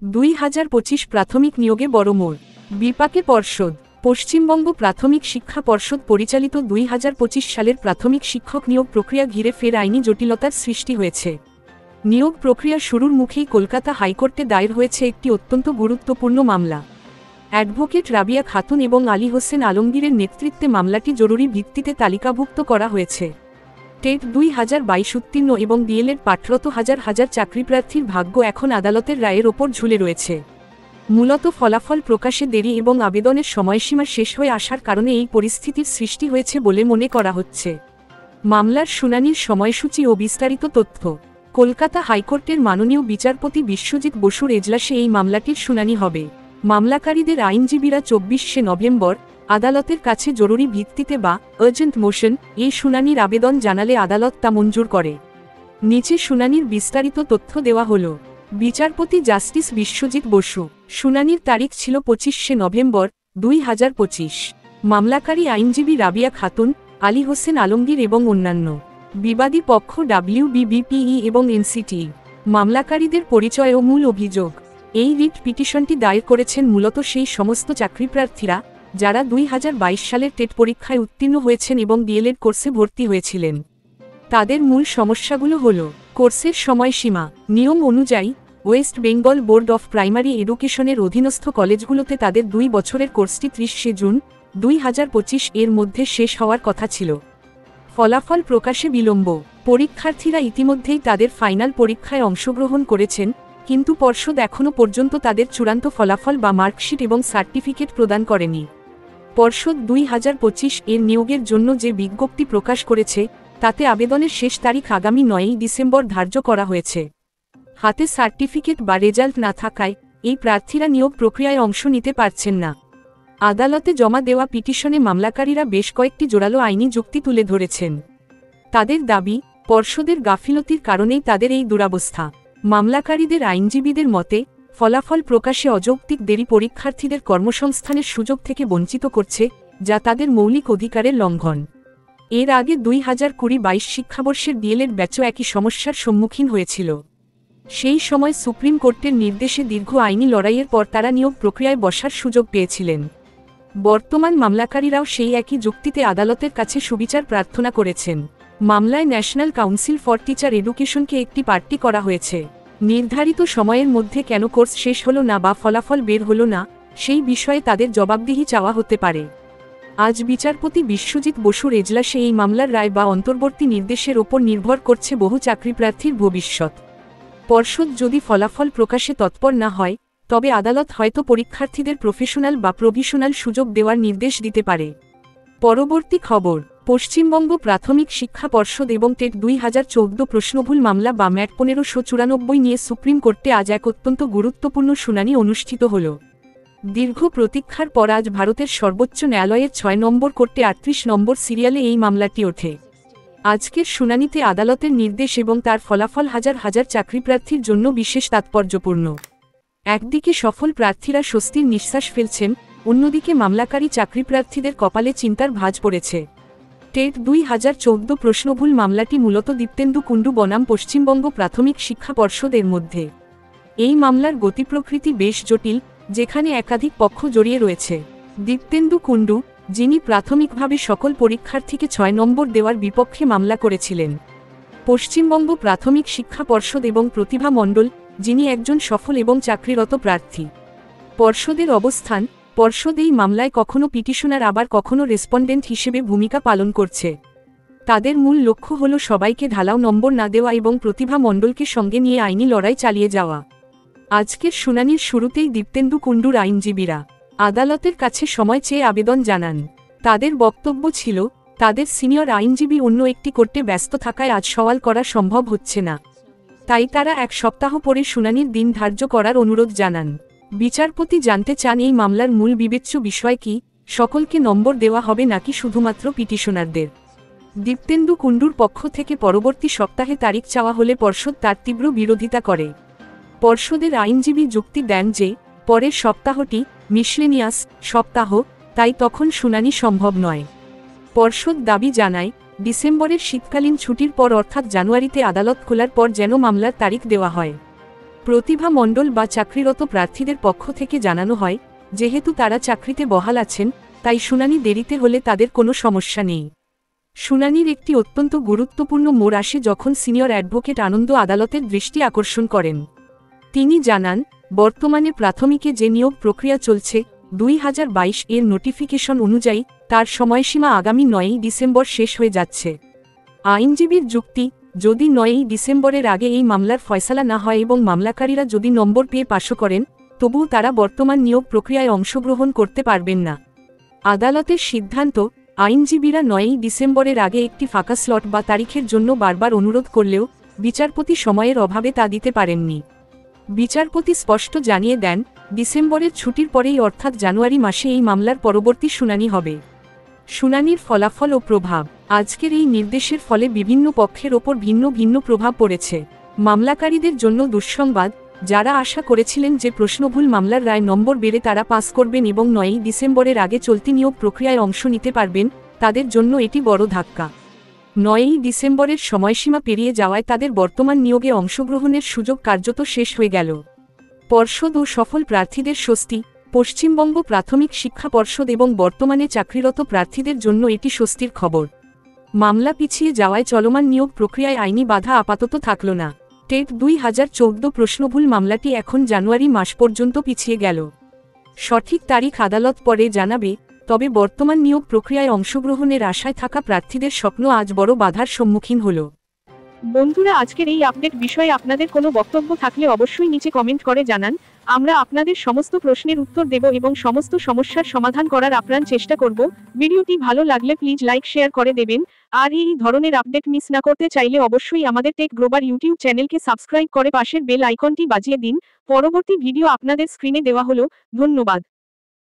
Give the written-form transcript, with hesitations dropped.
2025 প্রাথমিক নিয়োগে বড় মোড়। বিপাকে পর্ষদ। পশ্চিমবঙ্গ প্রাথমিক শিক্ষা পর্ষদ পরিচালিত 2025 সালের প্রাথমিক শিক্ষক নিয়োগ প্রক্রিয়া ঘিরে ফের আইনি জটিলতার সৃষ্টি হয়েছে। নিয়োগ প্রক্রিয়া শুরুর মুখেই কলকাতা হাইকোর্টে দায়ের হয়েছে একটি অত্যন্ত গুরুত্বপূর্ণ মামলা। অ্যাডভোকেট রাবিয়া খাতুন এবং আলী হোসেন আলমগীরের নেতৃত্বে মামলাটি জরুরি ভিত্তিতে তালিকাভুক্ত করা হয়েছে। টেট 2022 উত্তীর্ণ এবং ডিএলএড পাঠরত হাজার হাজার চাকরিপ্রার্থীর ভাগ্য এখন আদালতের রায়ের ওপর ঝুলে রয়েছে। মূলত ফলাফল প্রকাশে দেরি এবং আবেদনের সময়সীমা শেষ হয়ে আসার কারণে এই পরিস্থিতির সৃষ্টি হয়েছে বলে মনে করা হচ্ছে। মামলার শুনানির সময়সূচি ও বিস্তারিত তথ্য। কলকাতা হাইকোর্টের মাননীয় বিচারপতি বিশ্বজিৎ বসুর এজলাসে এই মামলাটির শুনানি হবে। মামলাকারীদের আইনজীবীরা 24শে নভেম্বর আদালতের কাছে জরুরি ভিত্তিতে বা আর্জেন্ট মোশন এই শুনানির আবেদন জানালে আদালত তা মঞ্জুর করে। নিচে শুনানির বিস্তারিত তথ্য দেওয়া হল। বিচারপতি জাস্টিস বিশ্বজিৎ বসু। শুনানির তারিখ ছিল 25শে নভেম্বর 2025। মামলাকারী আইনজীবী রাবিয়া খাতুন, আলী হোসেন আলমগীর এবং অন্যান্য। বিবাদী পক্ষ WBBPE এবং NCT। মামলাকারীদের পরিচয় ও মূল অভিযোগ। এই রিট পিটিশনটি দায়ের করেছেন মূলত সেই সমস্ত চাকরিপ্রার্থীরা যারা 2022 সালের টেট পরীক্ষায় উত্তীর্ণ হয়েছেন এবং ডিএলএড কোর্সে ভর্তি হয়েছিলেন। তাদের মূল সমস্যাগুলো হল কোর্সের সময়সীমা। নিয়ম অনুযায়ী West Bengal board of primary এডুকেশনের অধীনস্থ কলেজগুলোতে তাদের 2 বছরের কোর্সটি 30শে জুন 2025 এর মধ্যে শেষ হওয়ার কথা ছিল। ফলাফল প্রকাশে বিলম্ব। পরীক্ষার্থীরা ইতিমধ্যেই তাদের ফাইনাল পরীক্ষায় অংশগ্রহণ করেছেন, কিন্তু পর্ষদ এখনও পর্যন্ত তাদের চূড়ান্ত ফলাফল বা মার্কশিট এবং সার্টিফিকেট প্রদান করেনি। পর্ষদ 2025 এর নিয়োগের জন্য যে বিজ্ঞপ্তি প্রকাশ করেছে তাতে আবেদনের শেষ তারিখ আগামী 9ই ডিসেম্বর ধার্য করা হয়েছে। হাতে সার্টিফিকেট বা রেজাল্ট না থাকায় এই প্রার্থীরা নিয়োগ প্রক্রিয়ায় অংশ নিতে পারছেন না। আদালতে জমা দেওয়া পিটিশনে মামলাকারীরা বেশ কয়েকটি জোরালো আইনি যুক্তি তুলে ধরেছেন। তাদের দাবি, পর্ষদের গাফিলতির কারণেই তাদের এই দুরবস্থা। মামলাকারীদের আইনজীবীদের মতে, ফলাফল প্রকাশে অযৌক্তিক দেরি পরীক্ষার্থীদের কর্মসংস্থানের সুযোগ থেকে বঞ্চিত করছে, যা তাদের মৌলিক অধিকারের লঙ্ঘন। এর আগে 2020-22 শিক্ষাবর্ষের ডিএলএড ব্যাচও একই সমস্যার সম্মুখীন হয়েছিল। সেই সময় সুপ্রিম কোর্টের নির্দেশে দীর্ঘ আইনি লড়াইয়ের পর তারা নিয়োগ প্রক্রিয়ায় বসার সুযোগ পেয়েছিলেন। বর্তমান মামলাকারীরাও সেই একই যুক্তিতে আদালতের কাছে সুবিচার প্রার্থনা করেছেন। মামলায় ন্যাশনাল কাউন্সিল ফর টিচার এডুকেশনকে একটি পার্টি করা হয়েছে। নির্ধারিত সময়ের মধ্যে কেন কোর্স শেষ হলো না বা ফলাফল বের হলো না, সেই বিষয়ে তাদের জবাবদিহি চাওয়া হতে পারে। আজ বিচারপতি বিশ্বজিৎ বসুর এজলাসে এই মামলার রায় বা অন্তর্বর্তী নির্দেশের ওপর নির্ভর করছে বহু চাকরিপ্রার্থীর ভবিষ্যৎ। পর্ষদ যদি ফলাফল প্রকাশে তৎপর না হয়, তবে আদালত হয়তো পরীক্ষার্থীদের প্রফেশনাল বা প্রভিশনাল সুযোগ দেওয়ার নির্দেশ দিতে পারে। পরবর্তী খবর। পশ্চিমবঙ্গ প্রাথমিক শিক্ষা পর্ষদ এবং টেট 2014 প্রশ্নভুল মামলা বা ম্যাট 1594 নিয়ে সুপ্রিম কোর্টে আজ এক অত্যন্ত গুরুত্বপূর্ণ শুনানি অনুষ্ঠিত হল। দীর্ঘ প্রতীক্ষার পর আজ ভারতের সর্বোচ্চ ন্যায়ালয়ের 6 নম্বর কোর্টে 38 নম্বর সিরিয়ালে এই মামলাটি ওঠে। আজকের শুনানিতে আদালতের নির্দেশ এবং তার ফলাফল হাজার হাজার চাকরিপ্রার্থীর জন্য বিশেষ তাৎপর্যপূর্ণ। একদিকে সফল প্রার্থীরা স্বস্তির নিঃশ্বাস ফেলছেন, অন্যদিকে মামলাকারী চাকরিপ্রার্থীদের কপালে চিন্তার ভাঁজ পড়েছে। টেট 2014 প্রশ্নভুল মামলাটি মূলত দীপ্তেন্দু কুণ্ডু বনাম পশ্চিমবঙ্গ প্রাথমিক শিক্ষা পর্ষদ এর মধ্যে। এই মামলার গতিপ্রকৃতি বেশ জটিল, যেখানে একাধিক পক্ষ জড়িয়ে রয়েছে। দীপ্তেন্দু কুণ্ডু, যিনি প্রাথমিকভাবে সকল পরীক্ষার্থীকে 6 নম্বর দেওয়ার বিপক্ষে মামলা করেছিলেন। পশ্চিমবঙ্গ প্রাথমিক শিক্ষা পর্ষদ এবং প্রতিভা মণ্ডল, যিনি একজন সফল এবং চাকরিরত প্রার্থী। পর্ষদের অবস্থান, পর্ষদ এই মামলায় কখনো পিটিশনার আবার কখনো রেসপন্ডেন্ট হিসেবে ভূমিকা পালন করছে। তাদের মূল লক্ষ্য হল সবাইকে ঢালাও নম্বর না দেওয়া এবং প্রতিভা মণ্ডলকে সঙ্গে নিয়ে আইনি লড়াই চালিয়ে যাওয়া। আজকের শুনানির শুরুতেই দীপ্তেন্দু কুণ্ডুর আইনজীবীরা আদালতের কাছে সময় চেয়ে আবেদন জানান। তাদের বক্তব্য ছিল, তাদের সিনিয়র আইনজীবী অন্য একটি কোর্টে ব্যস্ত থাকায় আজ সওয়াল করা সম্ভব হচ্ছে না, তাই তারা 1 সপ্তাহ পরে শুনানির দিন ধার্য করার অনুরোধ জানান। বিচারপতি জানতে চান এই মামলার মূল বিবেচ্য বিষয় কি, সকলকে নম্বর দেওয়া হবে নাকি শুধুমাত্র পিটিশনারদের। দীপ্তেন্দু কুণ্ডুর পক্ষ থেকে পরবর্তী সপ্তাহে তারিখ চাওয়া হলে পর্ষদ তার তীব্র বিরোধিতা করে। পর্ষদের আইনজীবী যুক্তি দেন যে পরের সপ্তাহটি মিসলেনিয়াস সপ্তাহ, তাই তখন শুনানি সম্ভব নয়। পর্ষদ দাবি জানায়, ডিসেম্বরের শীতকালীন ছুটির পর অর্থাৎ জানুয়ারিতে আদালত খোলার পর যেন মামলার তারিখ দেওয়া হয়। প্রতিভা মণ্ডল বা চাকরিরত প্রার্থীদের পক্ষ থেকে জানানো হয়, যেহেতু তারা চাকরিতে বহাল আছেন, তাই শুনানি দেরিতে হলে তাদের কোনো সমস্যা নেই। শুনানির একটি অত্যন্ত গুরুত্বপূর্ণ মোড় আসে যখন সিনিয়র অ্যাডভোকেট আনন্দ আদালতের দৃষ্টি আকর্ষণ করেন। তিনি জানান, বর্তমানে প্রাথমিকে যে নিয়োগ প্রক্রিয়া চলছে 2022 এর নোটিফিকেশন অনুযায়ী তার সময়সীমা আগামী 9ই ডিসেম্বর শেষ হয়ে যাচ্ছে। আইনজীবীর যুক্তি, যদি 9ই ডিসেম্বরের আগে এই মামলার ফয়সালা না হয় এবং মামলাকারীরা যদি নম্বর পেয়ে পাশও করেন, তবুও তারা বর্তমান নিয়োগ প্রক্রিয়ায় অংশগ্রহণ করতে পারবেন না। আদালতের সিদ্ধান্ত, আইনজীবীরা 9ই ডিসেম্বরের আগে একটি ফাঁকা স্লট বা তারিখের জন্য বারবার অনুরোধ করলেও বিচারপতি সময়ের অভাবে তা দিতে পারেননি। বিচারপতি স্পষ্ট জানিয়ে দেন, ডিসেম্বরের ছুটির পরেই অর্থাৎ জানুয়ারি মাসে এই মামলার পরবর্তী শুনানি হবে। শুনানির ফলাফল ও প্রভাব। আজকের এই নির্দেশের ফলে বিভিন্ন পক্ষের ওপর ভিন্ন ভিন্ন প্রভাব পড়েছে। মামলাকারীদের জন্য দুঃসংবাদ, যারা আশা করেছিলেন যে প্রশ্নভুল মামলার রায় নম্বর বেড়ে তারা পাস করবেন এবং 9ই ডিসেম্বরের আগে চলতি নিয়োগ প্রক্রিয়ায় অংশ নিতে পারবেন, তাদের জন্য এটি বড় ধাক্কা। 9ই ডিসেম্বরের সময়সীমা পেরিয়ে যাওয়ায় তাদের বর্তমান নিয়োগে অংশগ্রহণের সুযোগ কার্যত শেষ হয়ে গেল। পর্ষদ ও সফল প্রার্থীদের স্বস্তি। পশ্চিমবঙ্গ প্রাথমিক শিক্ষা পর্ষদ এবং বর্তমানে চাকরিরত প্রার্থীদের জন্য এটি স্বস্তির খবর। মামলা পিছিয়ে যাওয়ায় চলমান নিয়োগ প্রক্রিয়ায় আইনি বাধা আপাতত থাকল না। টেট 2014 প্রশ্নভুল মামলাটি এখন জানুয়ারি মাস পর্যন্ত পিছিয়ে গেল। সঠিক তারিখ আদালত পরে জানাবে, তবে বর্তমান নিয়োগ প্রক্রিয়ায় অংশগ্রহণের আশায় থাকা প্রার্থীদের স্বপ্ন আজ বড় বাধার সম্মুখীন হল। বন্ধুরা, আজকের এই আপডেট বিষয়ে আপনাদের কোনো বক্তব্য থাকলে অবশ্যই নিচে কমেন্ট করে জানান। আমরা আপনাদের সমস্ত প্রশ্নের উত্তর দেব এবং সমস্ত সমস্যার সমাধান করার আপ্রাণ চেষ্টা করব। ভিডিওটি ভালো লাগলে প্লিজ লাইক শেয়ার করে দেবেন। আর এই ধরনের আপডেট মিস না করতে চাইলে অবশ্যই আমাদের টেক গ্লোবাল ইউটিউব চ্যানেলকে সাবস্ক্রাইব করে পাশের বেল আইকনটি বাজিয়ে দিন। পরবর্তী ভিডিও আপনাদের স্ক্রিনে দেওয়া হলো। ধন্যবাদ।